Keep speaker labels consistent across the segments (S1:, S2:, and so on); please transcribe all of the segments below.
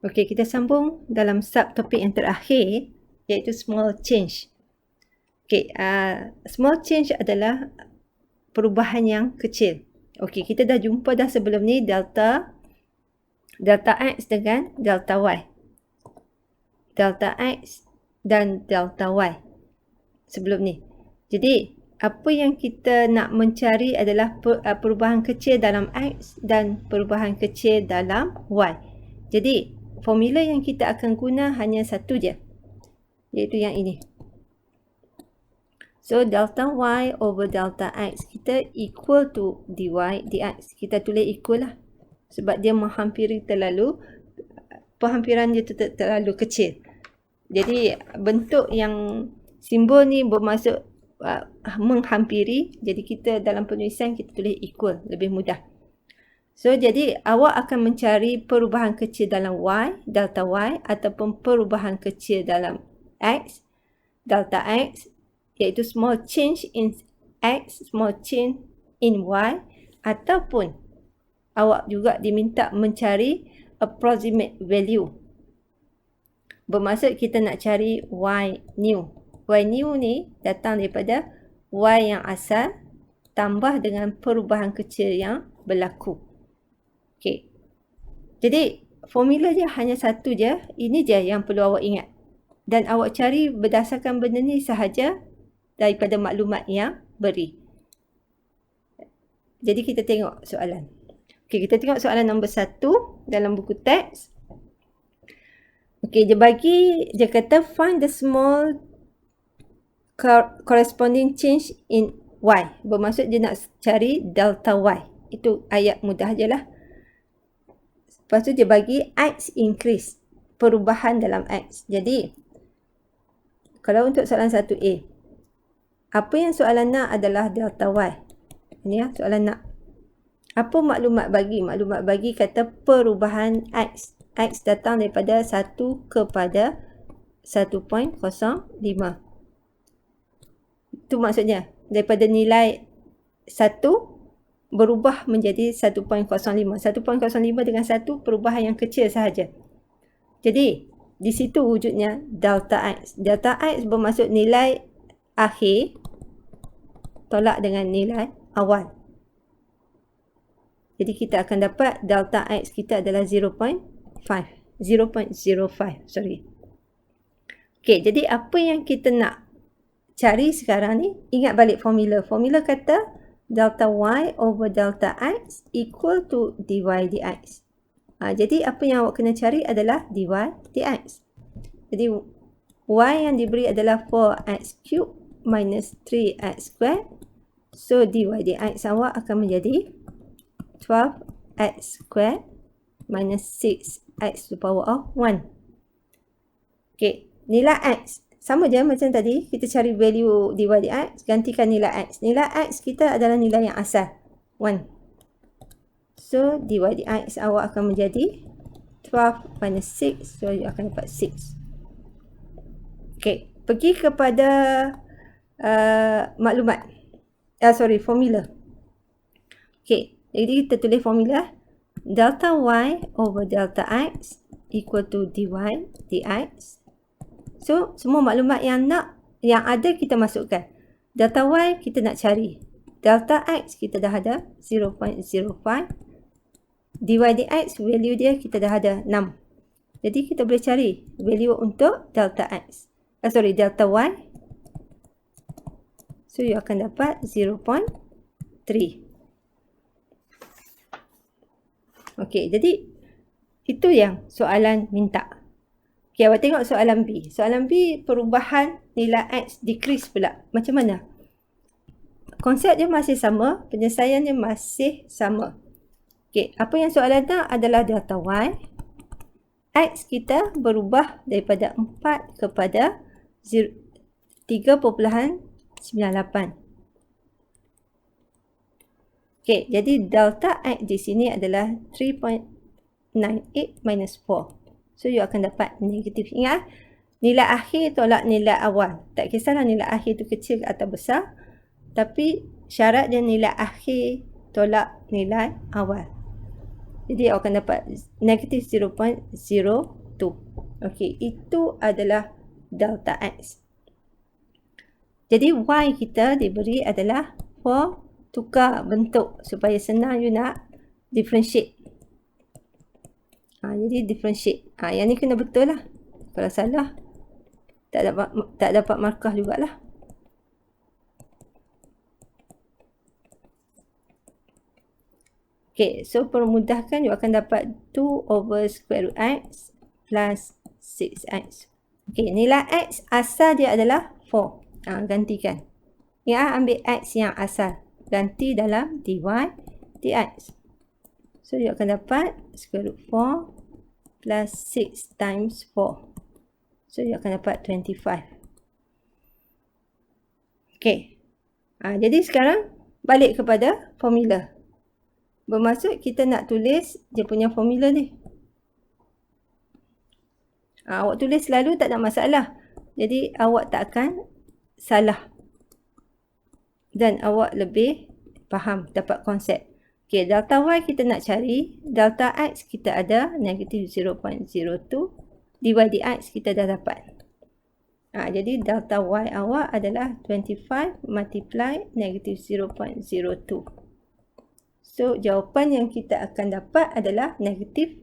S1: Okey, kita sambung dalam subtopik yang terakhir, iaitu small change. Okey, small change adalah perubahan yang kecil. Okey, kita dah jumpa dah sebelum ni delta X dengan delta Y. Delta X dan delta Y sebelum ni. Jadi, apa yang kita nak mencari adalah perubahan kecil dalam X dan perubahan kecil dalam Y. Jadi, formula yang kita akan guna hanya satu je, iaitu yang ini. So, delta Y over delta X kita equal to dy dx. Kita tulis equal lah. Sebab dia menghampiri perhampiran dia terlalu kecil. Jadi, bentuk yang simbol ni bermaksud menghampiri. Jadi, kita dalam penulisan kita tulis equal, lebih mudah. So, jadi awak akan mencari perubahan kecil dalam Y, delta Y, ataupun perubahan kecil dalam X, delta X, iaitu small change in X, small change in Y, ataupun awak juga diminta mencari approximate value. Bermaksud kita nak cari Y new. Y new ni datang daripada Y yang asal tambah dengan perubahan kecil yang berlaku. Okey. Jadi, formula dia hanya satu je. Ini je yang perlu awak ingat. Dan awak cari berdasarkan benda ni sahaja daripada maklumat yang beri. Jadi, kita tengok soalan. Okey, kita tengok soalan nombor 1 dalam buku teks. Okey, dia kata find the small corresponding change in Y. Bermaksud dia nak cari delta Y. Itu ayat mudah je lah. Lepas tu dia bagi X increase, perubahan dalam X. Jadi, kalau untuk soalan 1A, apa yang soalan nak adalah delta Y. Ini ya, soalan nak. Apa maklumat bagi? Maklumat bagi kata perubahan X. X datang daripada 1 kepada 1.05. Itu maksudnya, daripada nilai 1 berubah menjadi 1.05. 1.05 dengan 1 perubahan yang kecil sahaja. Jadi, di situ wujudnya delta X. Delta X bermaksud nilai akhir tolak dengan nilai awal. Jadi, kita akan dapat delta X kita adalah 0.05. Okey, jadi apa yang kita nak cari sekarang ni, ingat balik formula. Formula kata delta Y over delta X equal to dy dx. Jadi apa yang awak kena cari adalah dy dx. Jadi Y yang diberi adalah 4x cube minus 3x squared. So dy dx awak akan menjadi 12x squared minus 6x to the power of 1. Okay, nilai x sama je macam tadi, kita cari value dy dx, gantikan nilai x. Nilai x kita adalah nilai yang asal, 1. So, dy dx awak akan menjadi 12 minus 6, so you akan dapat 6. Okay, pergi kepada maklumat. Formula. Okay, jadi kita tulis formula. Delta y over delta x equal to dy dx. So, semua maklumat yang ada kita masukkan. Delta y kita nak cari. Delta x kita dah ada 0.05. Dy dx value dia kita dah ada 6. Jadi kita boleh cari value untuk delta x. Delta y. So, you akan dapat 0.3. Okey, jadi itu yang soalan minta. Okay, awak tengok soalan B. Soalan B, perubahan nilai X decrease pula. Macam mana? Konsep dia masih sama, penyelesaian dia masih sama. Okay, apa yang soalan nak adalah delta Y. X kita berubah daripada 4 kepada 3.98. Okay, jadi delta X di sini adalah 3.98 minus 4. So, you akan dapat negatif. Ingat, nilai akhir tolak nilai awal. Tak kisahlah nilai akhir tu kecil atau besar. Tapi, syarat dia nilai akhir tolak nilai awal. Jadi awak akan dapat negative 0.02. Okey, itu adalah delta X. Jadi Y kita diberi adalah for tukar bentuk supaya senang you nak differentiate. Jadi differentiate. Yang ni kena betul lah. Kalau salah, tak dapat markah jugalah. Okay, so permudahkan you akan dapat 2 over square root X plus 6X. Okay, nilai X asal dia adalah 4. Gantikan. Ya, ambil X yang asal. Ganti dalam dy dx. So, you akan dapat square root 4 plus 6 times 4. So, you akan dapat 25. Okay. Jadi sekarang balik kepada formula. Bermaksud kita nak tulis dia punya formula ni. Awak tulis selalu tak ada masalah. Jadi awak tak akan salah. Dan awak lebih faham, dapat konsep. Okay, delta Y kita nak cari. Delta X kita ada negative 0.02. Dy dx kita dah dapat. Jadi delta Y awak adalah 25 multiply negative 0.02. So, jawapan yang kita akan dapat adalah negative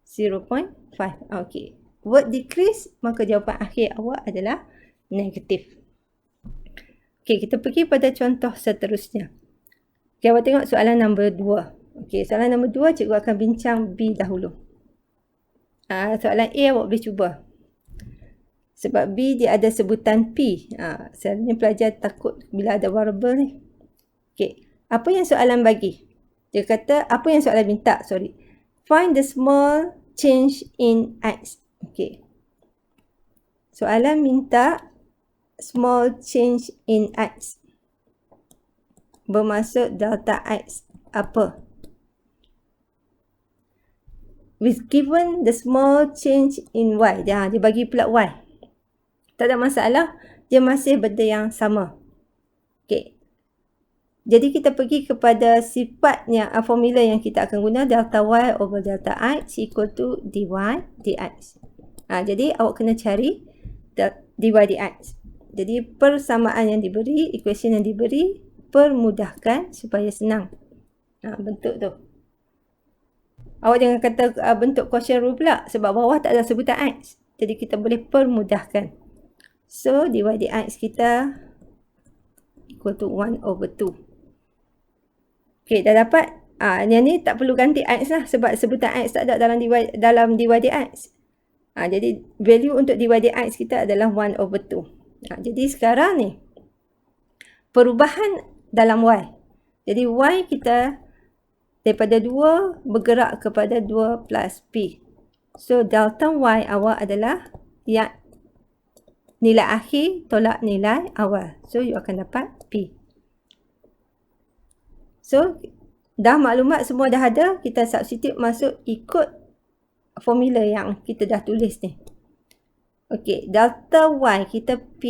S1: 0.5. Okay. Word decrease, maka jawapan akhir awak adalah negatif. Okay, kita pergi pada contoh seterusnya. Okay, awak tengok soalan nombor 2. Okay, soalan nombor 2, cikgu akan bincang B dahulu. Soalan A awak boleh cuba. Sebab B dia ada sebutan P. Selalunya pelajar takut bila ada variable ni. Okay, apa yang soalan bagi? Dia kata, apa yang soalan minta? Sorry. Find the small change in X. Okay. Soalan minta small change in X. Bermaksud delta X apa? With given the small change in Y. Dia bagi pula Y. Tak ada masalah. Dia masih benda yang sama. Okay. Jadi kita pergi kepada sifatnya, formula yang kita akan guna, delta Y over delta X equal to dy dx. Jadi awak kena cari dy dx. Jadi persamaan yang diberi, equation yang diberi, permudahkan supaya senang. Bentuk tu. Awak jangan kata bentuk quotient rule pula, sebab bawah tak ada sebutan X. Jadi kita boleh permudahkan. So dy dx kita equal to 1 over 2. Okay, dah dapat. Yang ni tak perlu ganti X lah, sebab sebutan X tak ada dalam dy dx. Jadi value untuk dy dx kita adalah 1 over 2. Jadi sekarang ni perubahan dalam Y. Jadi Y kita daripada 2 bergerak kepada 2 plus P. So delta Y awak adalah yang nilai akhir tolak nilai awal. So you akan dapat P. So, dah maklumat semua dah ada, kita substitute masuk ikut formula yang kita dah tulis ni. Okey, delta Y kita P,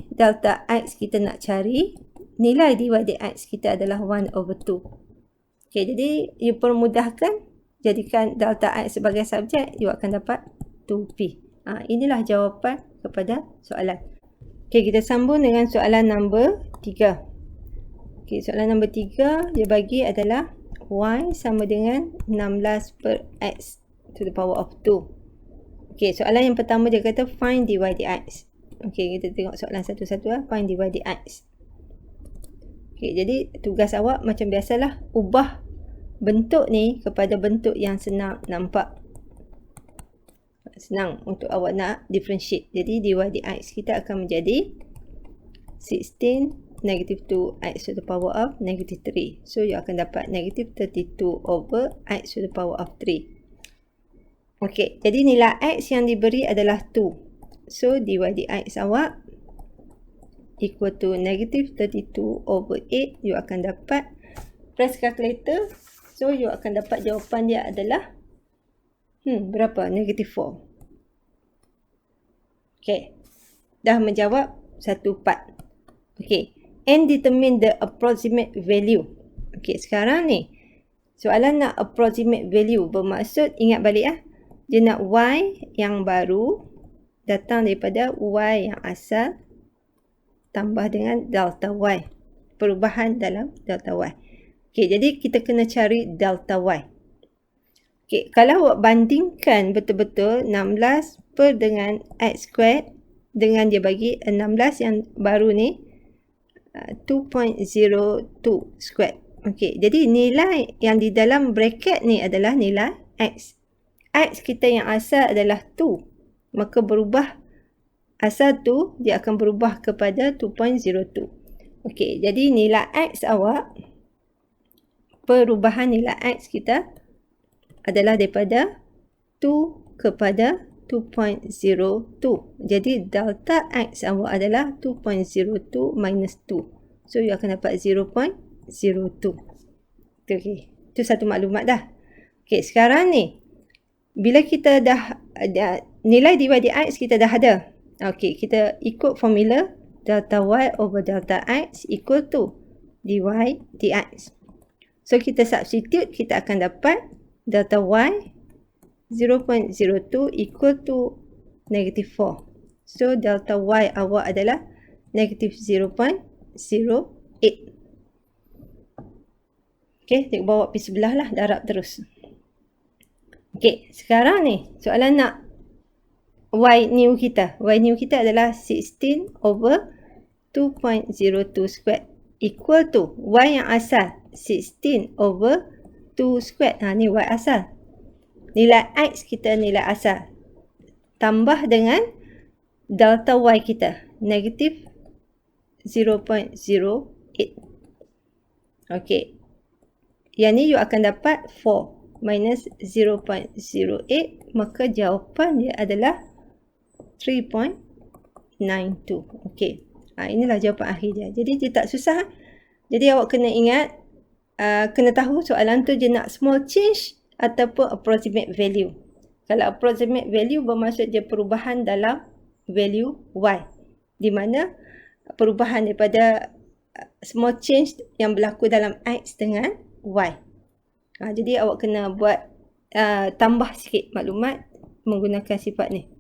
S1: delta X kita nak cari, nilai dy dx kita adalah 1 over 2. Okey, jadi you permudahkan, jadikan delta X sebagai subjek, you akan dapat 2P. Inilah jawapan kepada soalan. Okey, kita sambung dengan soalan nombor 3. Okay, soalan nombor 3 dia bagi adalah Y sama dengan 16 per X to the power of 2. Okay, soalan yang pertama dia kata find dy dx. Okay, kita tengok soalan satu-satu lah. Find dy dx. Okay, jadi tugas awak macam biasalah. Ubah bentuk ni kepada bentuk yang senang nampak. Senang untuk awak nak differentiate. Jadi dy dx kita akan menjadi 16 negative 2x to the power of negative 3. So, you akan dapat negative 32 over x to the power of 3. Okey, jadi nilai x yang diberi adalah 2. So, dy dx awak equal to negative 32 over 8. You akan dapat, press calculator. So, you akan dapat jawapan dia adalah, berapa? Negative 4. Okey, dah menjawab satu part. Okey. And determine the approximate value. Okey, sekarang ni Soalan nak approximate value bermaksud, ingat balik dia nak Y yang baru datang daripada Y yang asal tambah dengan delta Y. Perubahan dalam delta Y. Okey, jadi kita kena cari delta Y. Okey, kalau awak bandingkan betul-betul 16 per dengan X squared dengan dia bagi 16 yang baru ni 2.02 squared. Okey, jadi nilai yang di dalam bracket ni adalah nilai X. X kita yang asal adalah 2. Maka berubah asal 2, dia akan berubah kepada 2.02. Okey, jadi nilai X awak, perubahan nilai X kita adalah daripada 2 kepada 2.02. Jadi delta X awak adalah 2.02 minus 2. So, you akan dapat 0.02. Okey, itu satu maklumat dah. Okey, sekarang ni, bila kita dah nilai dy dx kita dah ada. Okey, kita ikut formula delta y over delta x equal to dy dx. So, kita substitute, kita akan dapat delta y 0.02 equal to negative 4. So, delta y awak adalah negative 0.08. Okey, cikgu bawa pergi sebelah lah, darab terus. Okey, sekarang ni soalan nak y new kita. Y new kita adalah 16 over 2.02 squared equal to y yang asal 16 over 2 squared. Ni y asal. Nilai x kita nilai asal. Tambah dengan delta y kita. Negative 0.08. Okey. Yang ni you akan dapat 4 minus 0.08. Maka jawapan dia adalah 3.92. Okey. Inilah jawapan akhir dia. Jadi dia tak susah. Jadi awak kena ingat, kena tahu soalan tu dia nak small change ataupun approximate value. Kalau approximate value bermaksud dia perubahan dalam value y. Di mana perubahan daripada small change yang berlaku dalam x dengan y. Jadi awak kena buat tambah sikit maklumat menggunakan sifat ni.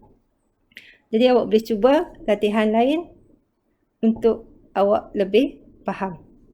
S1: Jadi awak boleh cuba latihan lain untuk awak lebih faham.